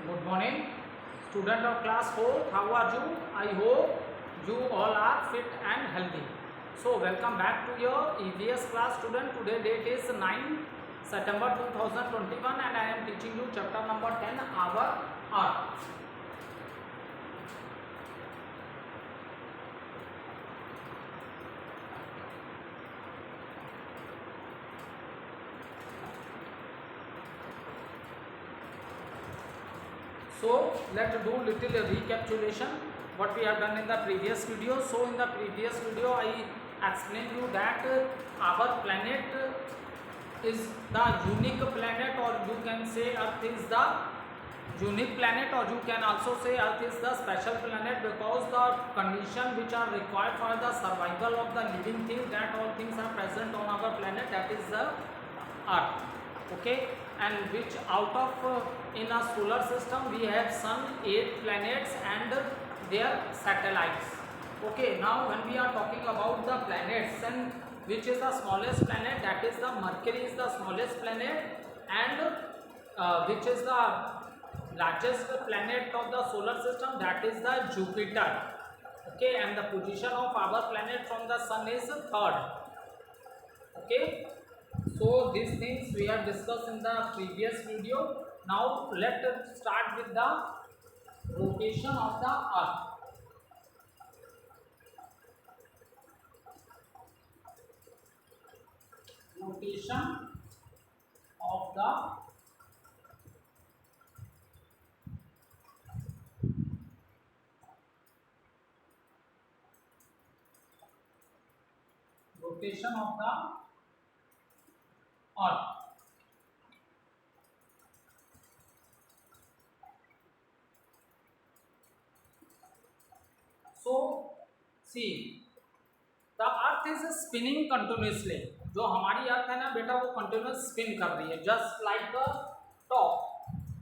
Good morning, student of class 4. How are you? I hope you all are fit and healthy. So, welcome back to your EVS class student. Today date is 9 September 2021 and I am teaching you chapter number 10, our Earth. So let's do little recapitulation what we have done in the previous video. So in the previous video I explained you that our planet is the unique planet, or you can say Earth is the unique planet, or you can also say Earth is the special planet because the condition which are required for the survival of the living things, that all things are present on our planet, that is the Earth. Okay, and which out of in a solar system we have sun, 8 planets and their satellites. Okay, now when we are talking about the planets, and which is the smallest planet, that is the Mercury is the smallest planet, and which is the largest planet of the solar system, that is the Jupiter. Okay, and the position of our planet from the sun is third. Okay, so these things we have discussed in the previous video. Now let's start with the rotation of the Earth. Rotation of the rotation of the Earth. So see, the Earth is spinning continuously. जो हमारी अर्थ है ना बेटा, वो continuous spin कर रही है, just like a top,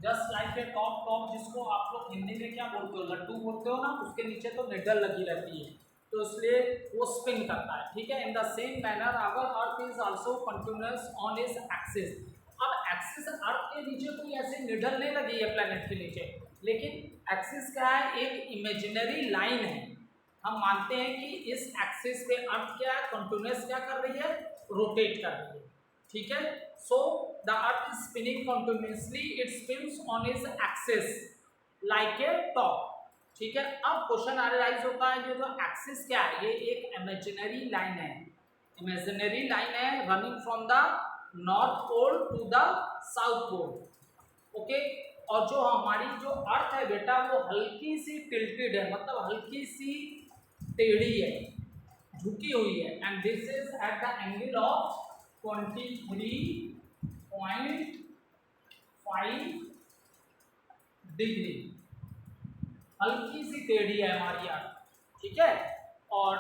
just like a top जिसको आप लोग हिंदी में क्या बोलते हो, लड्डू बोलते हो ना, उसके नीचे तो निडल लगी रहती है, तो इसलिए वो स्पिन करता है. ठीक है, in the same manner our earth is also continues on its axis. अब एक्सिस अर्थ के नीचे कोई ऐसे निडल नहीं लगी है प्लेनेट के नीचे, लेकिन एक्सिस क्या है, एक इमेजिनरी लाइन है. हम मानते हैं कि इस एक्सिस पे अर्थ क्या है, कंटिन्यूस क्या कर रही है, रोटेट कर रही है. ठीक है, so the earth is spinning continuously, it spins on its axis like a top. ठीक है, अब क्वेश्चन अराइज होता है, ये जो एक्सिस क्या है, ये एक इमेजिनरी लाइन है, इमेजिनरी लाइन है running from the north pole to the south pole. Okay, और जो हमारी जो अर्थ है बेटा, वो हल्की सी टिल्टेड है, मतलब हल्की सी टेढ़ी है, झुकी हुई है, and this is at the angle of 23.5 degree. हल्की सी टेढ़ी है हमारी अर्थ. ठीक है, और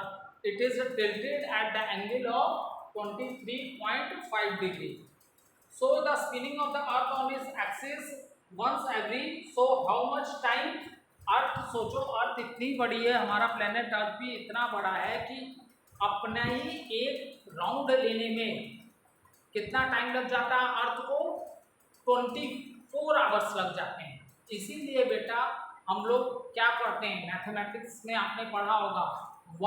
it is tilted at the angle of 23.5 degree. So the spinning of the earth on its axis once every, so how much time, अर्थ सोचो, अर्थ इतनी बड़ी है, हमारा प्लेनेट अर्थ भी इतना बड़ा है कि अपना ही एक राउंड लेने में कितना टाइम लग जाता है अर्थ को, 24 आवर्स लग जाते हैं. इसीलिए बेटा हम लोग क्या करते हैं, मैथमेटिक्स में आपने पढ़ा होगा,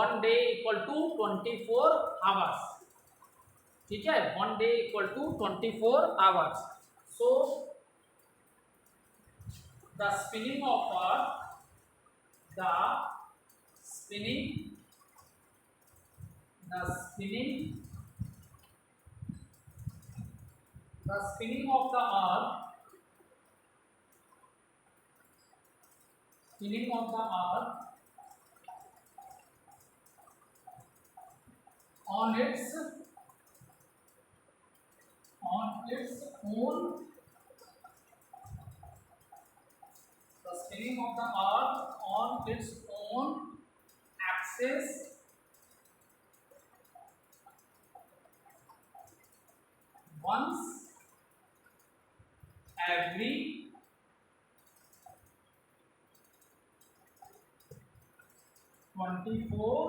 1 डे इक्वल टू 24 आवर्स. ठीक है, 1 day equal to 24 hours. So the spinning of earth, the spinning of the earth, spinning of the earth on its own, the spinning of the earth on its own axis once every 24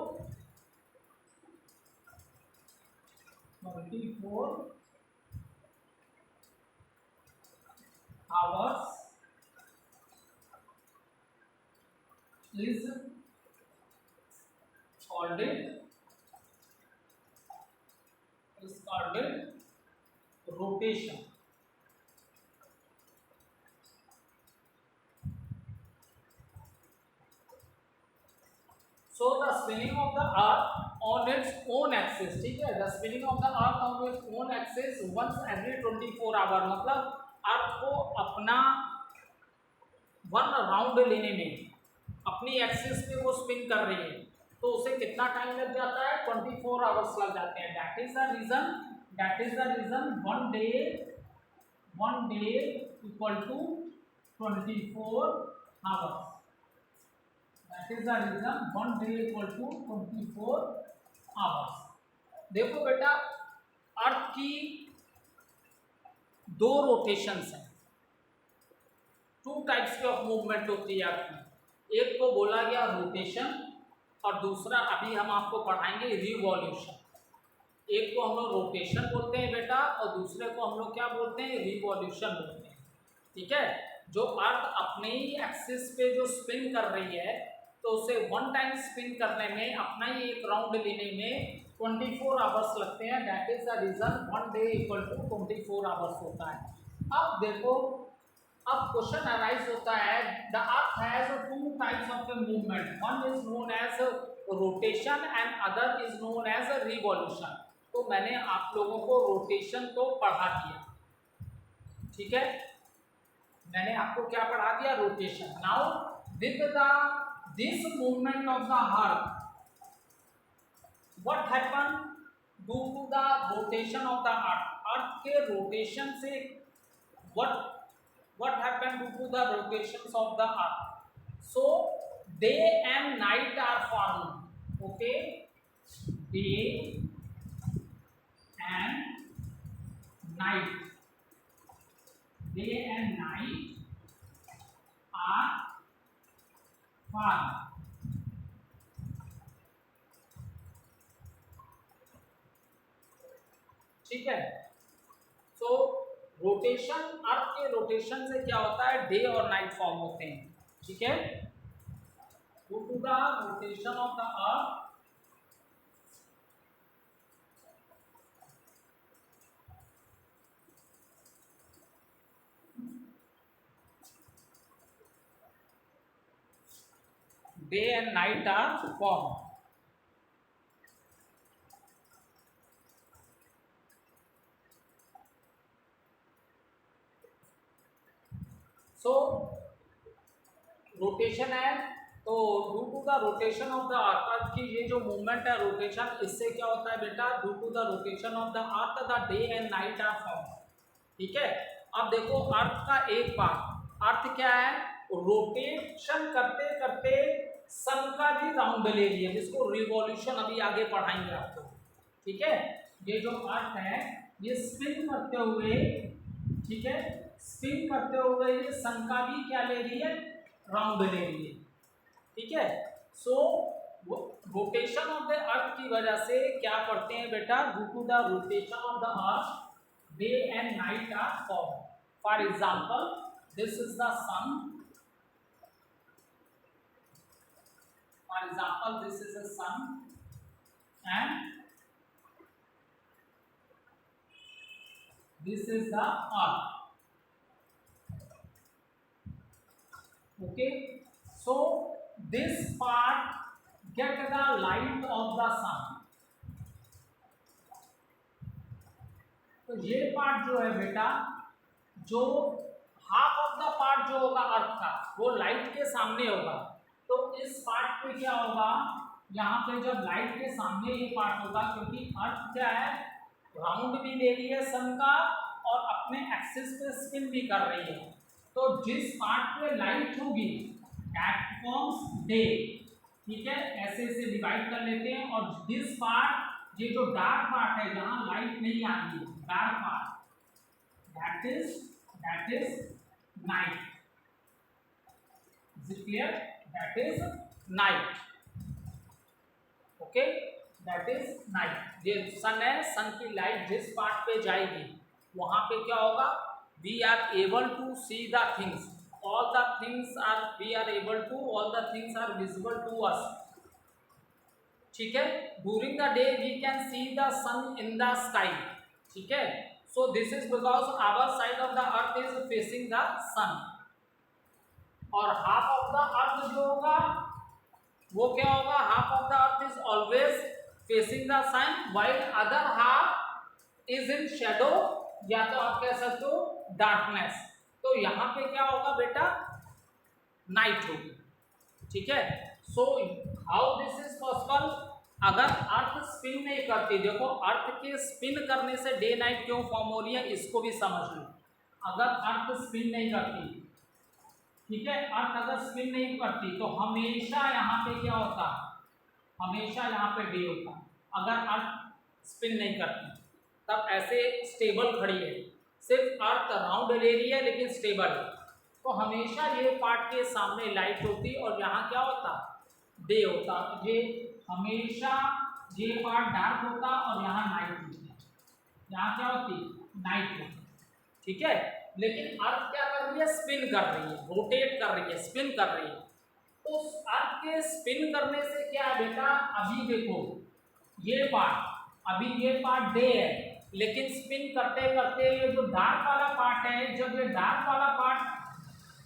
hours is called rotation. So the spinning of the earth on its own axis, ठीक है, the spinning of the earth on its own axis once every 24 our, मतलब अर्थ को अपना one round लेने में अपनी axis पे वो स्पिन कर रही है, तो उसे कितना टाइम लग जाता है, 24 आवर्स लग जाते हैं. That is the reason one day equal to 24 hours. That is the reason 1 day equal to 24 hours. देखो बेटा, अर्थ की दो रोटेशंस हैं, टू टाइप्स ऑफ मूवमेंट होती है अर्थ में. एक को बोला गया रोटेशन और दूसरा अभी हम आपको पढ़ाएंगे रिवॉल्यूशन. एक को हम लोग रोटेशन बोलते हैं बेटा और दूसरे को हम लोग क्या बोलते हैं, रिवॉल्यूशन बोलते हैं. ठीक है, जो अर्थ अपने ही एक्सिस पे जो स्पिन कर रही है तो उसे वन टाइम स्पिन करने में, अपना ही एक राउंड लेने में 24 आवर्स लगते हैं. That is the reason 1 day equal to 24 hours होता है. अब देखो, अब क्वेश्चन अराइज होता है, the earth has two types of movement, one is known as rotation and other is known as revolution. तो मैंने आप लोगों को रोटेशन तो पढ़ा दिया, ठीक है, मैंने आपको क्या पढ़ा दिया, rotation. Now with the this movement of the earth, what happen due to the rotation of the earth के rotation से what happen due to the rotations of the earth, so day and night are formed. Okay, day and night are formed. ठीक है, तो rotation, अर्थ के rotation से क्या होता है, डे और नाइट फॉर्म होते हैं. ठीक है, due to the rotation of the earth day and night are formed. So rotation है, तो due to the rotation of the earth की ये जो मूवमेंट है रोटेशन, इससे क्या होता है बेटा, due to the rotation of the earth the day and night are form. ठीक है, अब देखो अर्थ का एक पार्ट, अर्थ क्या है, रोटेशन करते करते सन का भी राउंड ले रही है, जिसको रिवॉल्यूशन अभी आगे पढ़ाएंगे आपको. ठीक है, ये जो अर्थ है ये स्पिन करते हुए, ठीक है, स्पिन करते हुए ये सन का भी क्या ले रही है, राउंड ले रही है. ठीक है, so rotation of the earth की वजह से क्या पढ़ते हैं बेटा, due to the rotation of the earth day and night are form. For example, this is the sun. For example, this is a sun and this is the earth. Okay, so this part get the light of the sun. तो ये part जो है बेटा, जो half of the part जो होगा अर्थ का, वो लाइट के सामने होगा. तो इस पार्ट पे क्या होगा, यहाँ पे जब लाइट के सामने ये पार्ट होगा, क्योंकि अर्थ क्या है, राउंड भी ले रही है सन का और अपने एक्सिस पे स्पिन भी कर रही है. तो जिस पार्ट पे लाइट होगी दैट फॉर्म्स डे. ठीक है, ऐसे से डिवाइड कर लेते हैं. और दिस पार्ट, ये जो डार्क पार्ट है जहाँ लाइट नहीं आ रही है, dark part, that is night. Is it clear? That is night. Okay, that is night. ये सन है, सन की लाइट जिस पार्ट पे जाएगी वहां पे क्या होगा, we are able to see the things. all the things are we are able to all the things are visible to us. ठीक है, during the day we can see the sun in the sky. ठीक है, so this is because our side of the earth is facing the sun, और half of the अर्थ जो होगा वो क्या होगा, half of the earth is always facing the sun while other half is in shadow, या तो आप कह सकते हो डार्कनेस. तो यहाँ पे क्या होगा बेटा, नाइट होगी. ठीक है, so how this is possible, अगर अर्थ स्पिन नहीं करती, देखो अर्थ के स्पिन करने से डे नाइट क्यों फॉर्म हो रही है इसको भी समझ लो. अगर अर्थ स्पिन नहीं करती, ठीक है, अर्थ अगर स्पिन नहीं करती तो हमेशा यहाँ पे क्या होता, हमेशा यहाँ पे डे होता. अगर अर्थ स्पिन नहीं करती तब ऐसे स्टेबल खड़ी है, सिर्फ अर्थ राउंड ले रही है लेकिन स्टेबल है, तो हमेशा ये पार्ट के सामने लाइट होती और यहाँ क्या होता, डे होता. ये हमेशा ये पार्ट डार्क होता और यहाँ नाइट होती है, यहाँ क्या होती, नाइट होती. ठीक है, लेकिन अर्थ क्या कर रही है, स्पिन कर रही है, रोटेट कर रही है, स्पिन कर रही है. तो अर्थ के स्पिन करने से क्या है बेटा, अभी देखो ये पार्ट, अभी ये पार्ट डे है, लेकिन स्पिन करते करते ये जो डार्क वाला पार्ट है, जब ये डार्क वाला पार्ट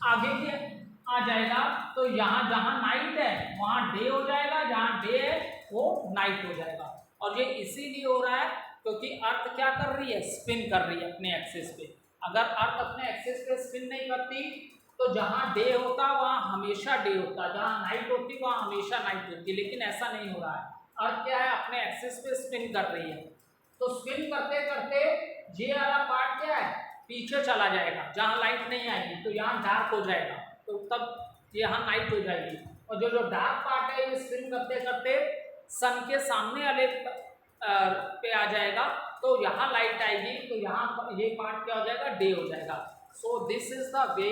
आगे के आ जाएगा तो यहाँ जहाँ नाइट है वहाँ डे हो जाएगा, जहाँ डे है वो नाइट हो जाएगा. और ये इसीलिए हो रहा है क्योंकि अर्थ क्या कर रही है, स्पिन कर रही है अपने एक्सिस पे. अगर अर्थ अपने एक्सिस पे स्पिन नहीं करती तो जहाँ डे होता वहाँ हमेशा डे होता, जहाँ नाइट होती वहाँ हमेशा नाइट होती, लेकिन ऐसा नहीं हो रहा है. अर्थ क्या है, अपने एक्सिस पे स्पिन कर रही है, तो स्पिन करते करते ये वाला पार्ट क्या है, पीछे चला जाएगा, जहाँ लाइट नहीं आएगी तो यहाँ डार्क हो जाएगा, तो तब यहाँ नाइट हो जाएगी. और जो जो डार्क पार्ट है ये स्पिन करते करते सन के सामने वाले पे आ जाएगा, तो यहाँ लाइट आएगी, तो यहाँ ये पार्ट क्या हो जाएगा, डे हो जाएगा. So this is the way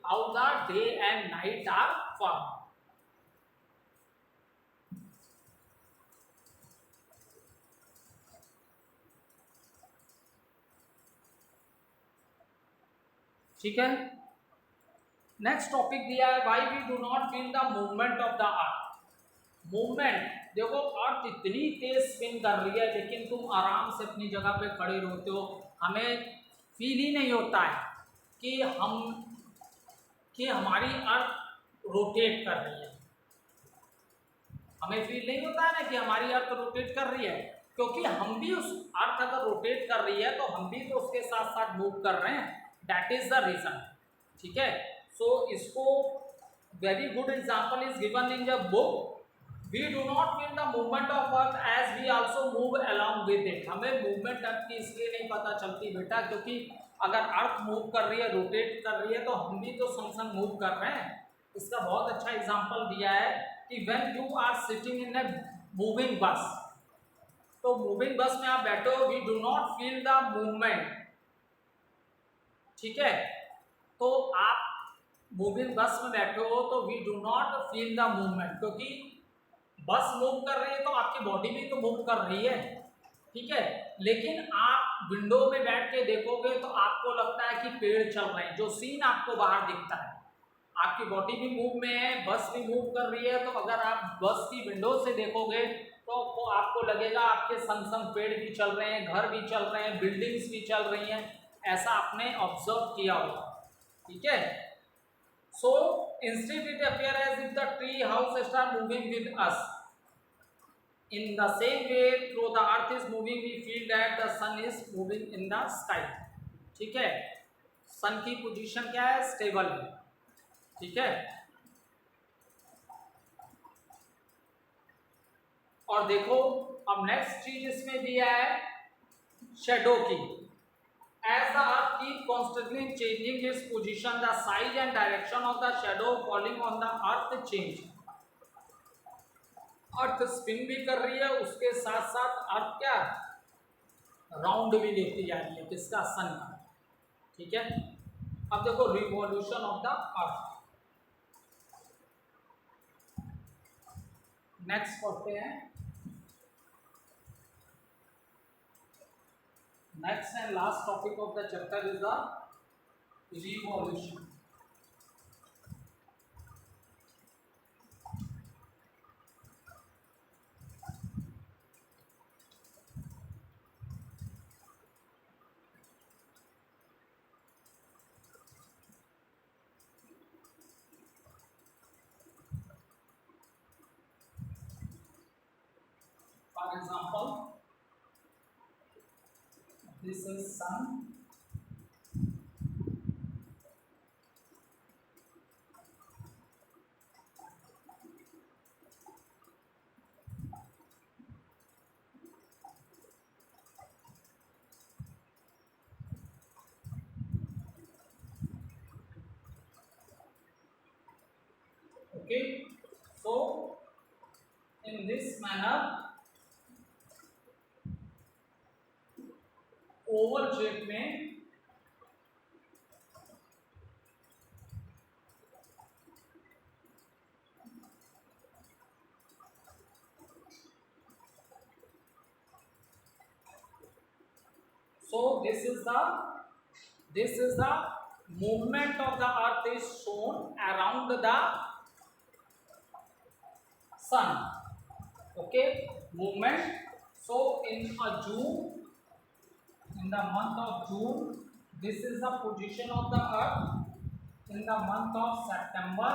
how the day and night are form. ठीक है, नेक्स्ट टॉपिक दिया है, why we do not feel the movement of the earth. Movement, देखो अर्थ इतनी तेज स्पिन कर रही है लेकिन तुम आराम से अपनी जगह पे खड़े रहते हो, हमें फील ही नहीं होता है कि हमारी अर्थ रोटेट कर रही है. हमें फील नहीं होता है ना कि हमारी अर्थ रोटेट कर रही है, क्योंकि हम भी उस अर्थ अगर रोटेट कर रही है तो हम भी तो उसके साथ साथ मूव कर रहे हैं. That is the reason. ठीक है, सो इसको very good example is given in the book. We do not feel the movement of earth as we also move along with it. हमें मूवमेंट अर्थ की इसलिए नहीं पता चलती बेटा, क्योंकि अगर अर्थ मूव कर रही है, रोटेट कर रही है, तो हम भी तो संग संग मूव कर रहे हैं. इसका बहुत अच्छा एग्जाम्पल दिया है कि when you are sitting in a moving bus, तो मूविंग बस में आप बैठो, we do not feel the movement. ठीक है, तो आप मूविंग बस में बैठे हो तो we do not feel the movement, क्योंकि बस मूव कर रही है तो आपकी बॉडी भी तो मूव कर रही है. ठीक है, लेकिन आप विंडो में बैठ के देखोगे तो आपको लगता है कि पेड़ चल रहे हैं, जो सीन आपको बाहर दिखता है. आपकी बॉडी भी मूव में है, बस भी मूव कर रही है, तो अगर आप बस की विंडो से देखोगे तो आपको लगेगा आपके संग संग पेड़ भी चल रहे हैं, घर भी चल रहे हैं, बिल्डिंग्स भी चल रही हैं. ऐसा आपने ऑब्जर्व किया होगा. ठीक है, so instead it appear as if the tree house star moving with us. In the same way, through the earth is moving, we feel that the sun is moving in the sky. ठीक है, सन की position क्या है, stable है. ठीक है, और देखो अब नेक्स्ट चीज इसमें दिया है शेडो की. As the earth keep constantly changing its position, the size and direction of the shadow falling on the earth change. Earth spin भी कर रही है, उसके साथ साथ अर्थ क्या राउंड भी लेती जा रही है, किसका, सन का. ठीक है, अब देखो revolution of the earth. Next पढ़ते हैं, next and last topic of the chapter is the revolution. This is sun. Okay. So in this manner, Oval shape में so this is the movement of the earth is shown around the sun. Okay, movement. So in a June, in the month of June, this is the position of the earth. In the month of September,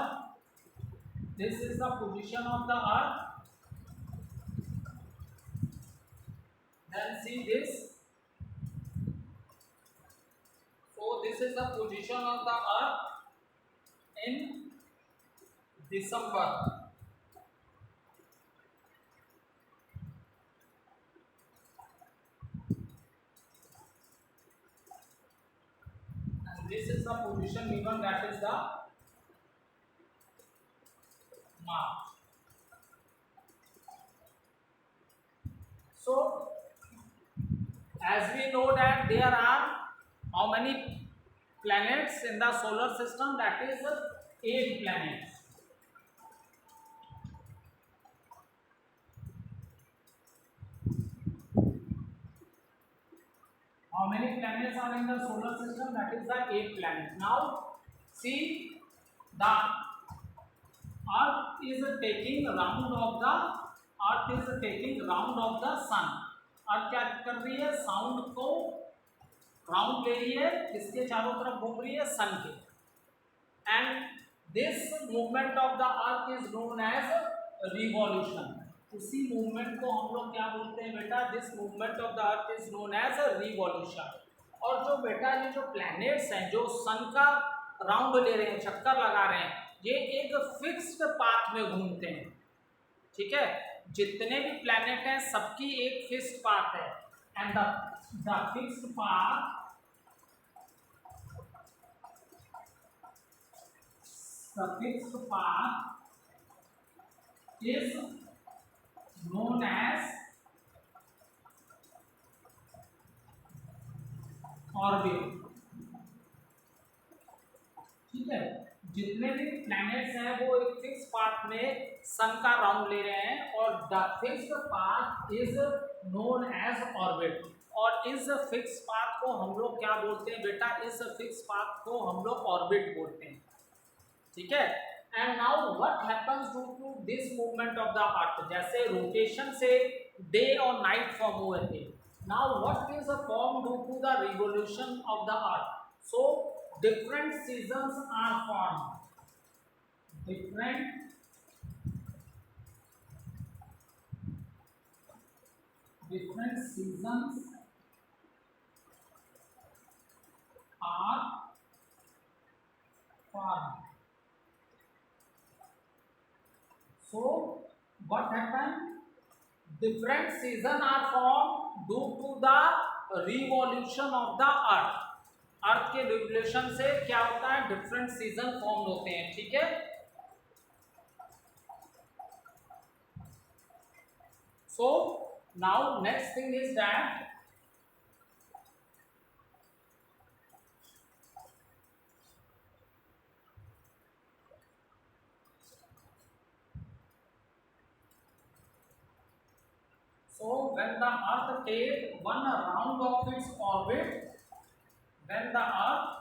this is the position of the earth. Then see this. So this is the position of the earth in December. And this is the position given, that is the March. So as we know that there are how many planets in the solar system? That is 8 planets. How many planets are in the solar system? That is the 8 planets. Now see, the earth is taking round of the sun. अर्थ क्या कर रही है? Sound को round ले रही है, किसके चारों तरफ घूम रही है? सन के. And this movement of the earth is known as revolution. उसी मूवमेंट को हम लोग क्या बोलते हैं बेटा? This movement of the earth is known as revolution. और जो बेटा ये जो प्लैनेट्स हैं जो सन का राउंड ले रहे हैं, चक्कर लगा रहे हैं, ये एक फिक्स्ड पाथ में घूमते हैं. ठीक है, जितने भी प्लैनेट हैं सबकी एक फिक्स्ड पाथ है. And the fixed path is known as orbit. ठीक है, जितने भी प्लैनेट्स हैं वो एक फिक्स पाथ में सन का राउंड ले रहे हैं और the fixed path is known as orbit. और इस फिक्स पाथ को हम लोग क्या बोलते हैं बेटा? इस फिक्स पाथ को हम लोग ऑर्बिट बोलते हैं. ठीक है. And now what happens due to this movement of the earth? जैसे रोटेशन से डे और नाइट फॉर्म हुए थे. Now what is a form due to the revolution of the earth? So different seasons are formed. Different seasons are formed. So what happened? Different seasons are formed due to the revolution of the earth. अर्थ के revolution से क्या होता है? Different season form होते हैं. ठीक है. So now next thing is that so when the earth takes one round of its orbit, when the earth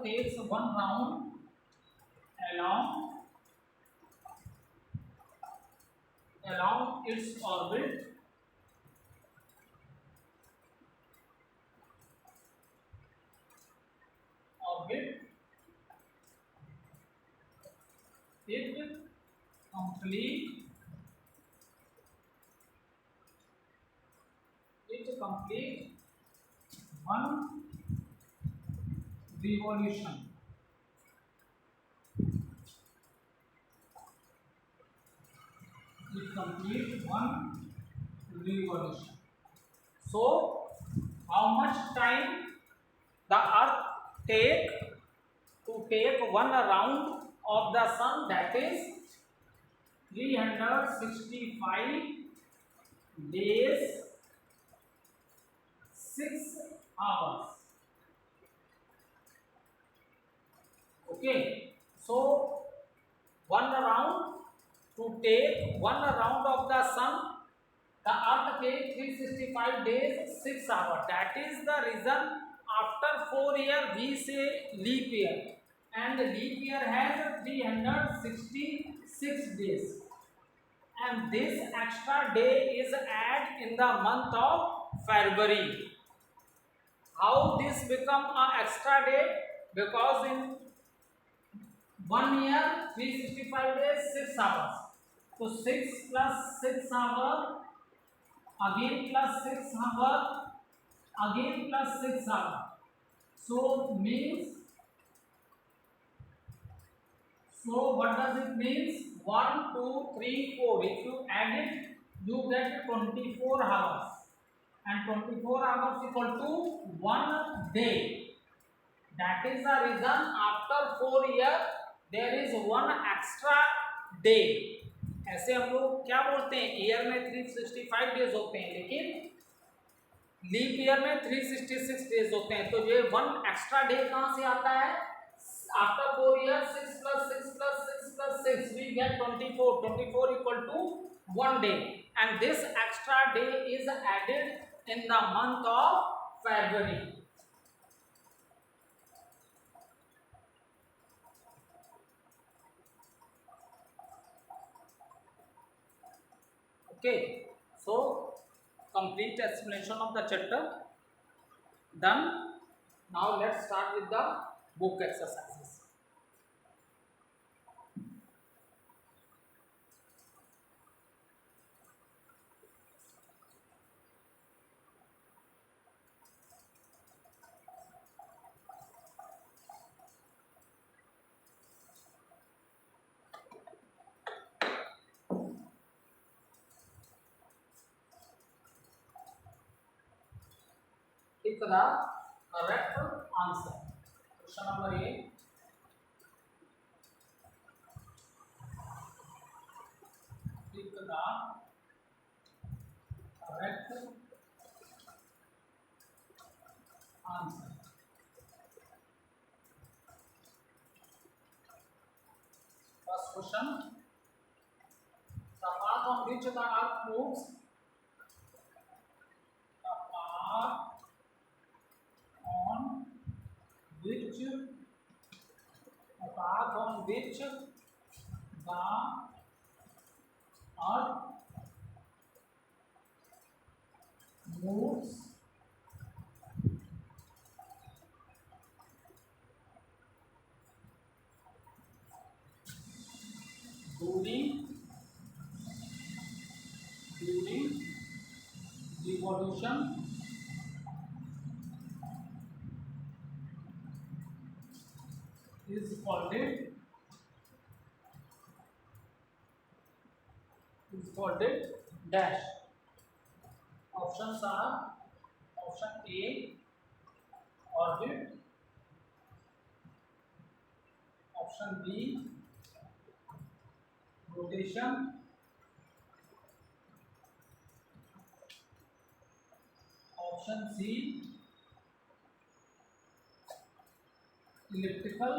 takes one round along its orbit it complete one revolution. It complete one revolution. So, how much time the Earth take to take one round of the Sun? That is 365 days, 6 hours. Okay, so one round, to take one round of the Sun, the Earth takes 365 days, 6 hours. That is the reason after 4 years we say leap year, and leap year has 366 days, and this extra day is added in the month of February. How this become an extra day? Because in 1 year 365 days, 6 hours. So 6 plus 6 hours, again plus 6 hours, again plus 6 hours. So means, so what does it means? 1, 2, 3, 4. If you add it, you get 24 hours. And 24 hours equal to 1 day. That is the reason after 4 years there is one extra day. ऐसे हम लोग क्या बोलते हैं, year में 365 days होते हैं, लेकिन लीप ईयर में 366 डेज होते हैं. तो ये वन एक्स्ट्रा डे कहाँ से आता है? After 4 years 6 plus 6 plus 6 plus 6 we get 24. 24 equal to 1 day, and this extra day is added in the month of February. Okay, so complete explanation of the chapter done. Now let's start with the book exercises. Pick the correct answer. Question number A. Pick the correct answer. First question. The path on which the earth moves. The path on which the earth moves during revolution is called dash. Options are option A, orbit, option B, rotation, option C, elliptical,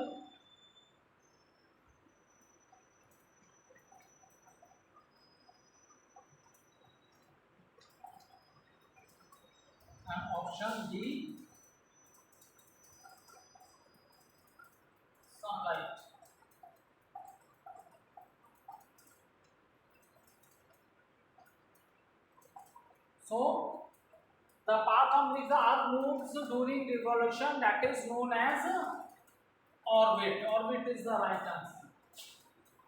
and option D, sunlight. So the path on which the Earth moves during revolution, that is known as orbit. Orbit is the right answer.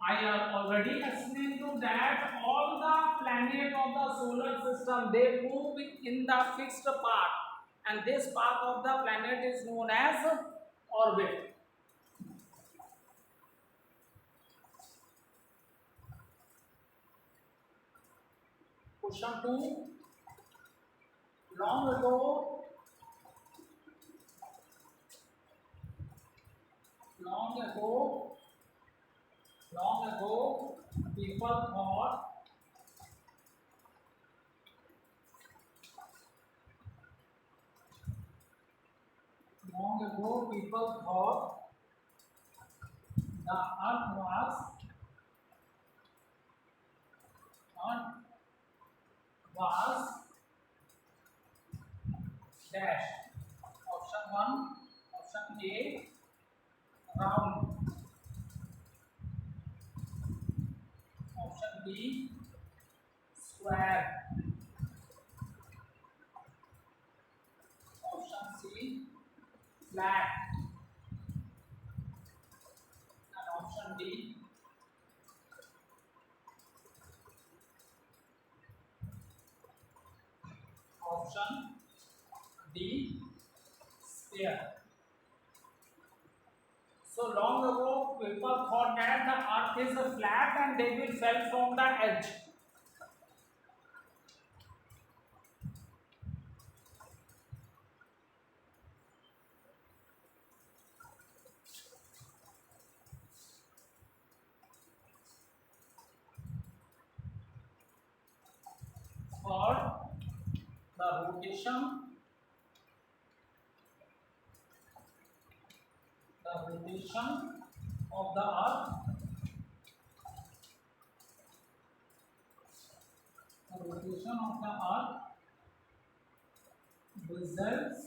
I have already explained to that all the planets of the solar system, they move in the fixed path, and this path of the planet is known as orbit. Question 2. Long ago, long ago, long ago, people thought, long ago, people thought the earth was dash. Option 1, option A, round. Option B, square. Option C, flat. And option D, option D, sphere. So long ago, people thought that the earth is flat and they will fell from the edge. For the rotation of the earth, results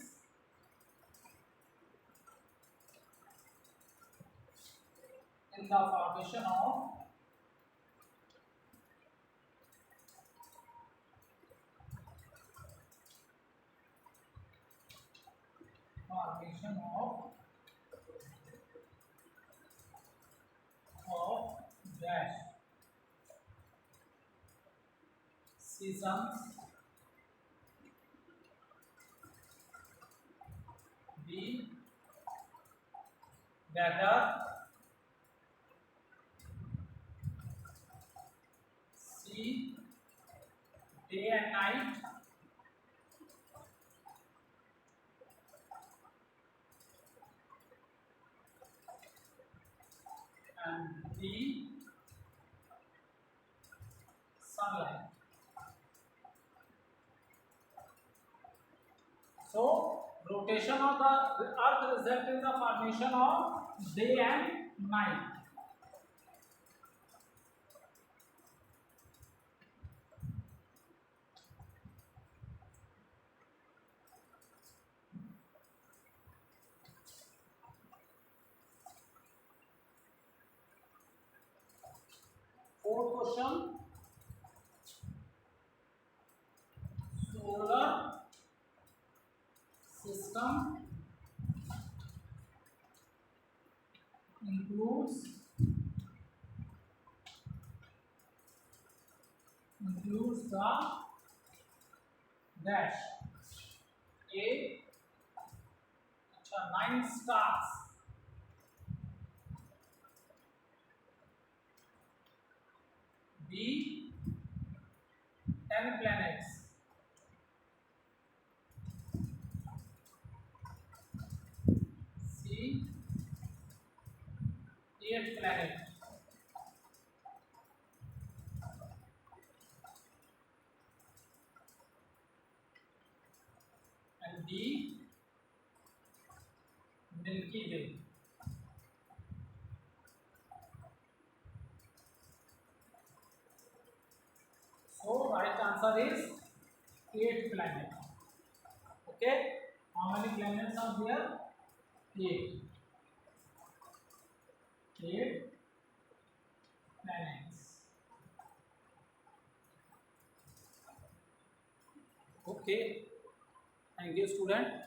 in the formation of dash seasons, B, weather, C, day and night, and D, sunlight. So rotation of the earth result in the formation of day and night. Fourth question, solar system includes the dash A, 9 stars, B, 10 planets, C, 8 planets, and D, Milky Way. So right answer is 8 planets. Okay, how many planets are there? 8. 8 planets. Okay, thank you student.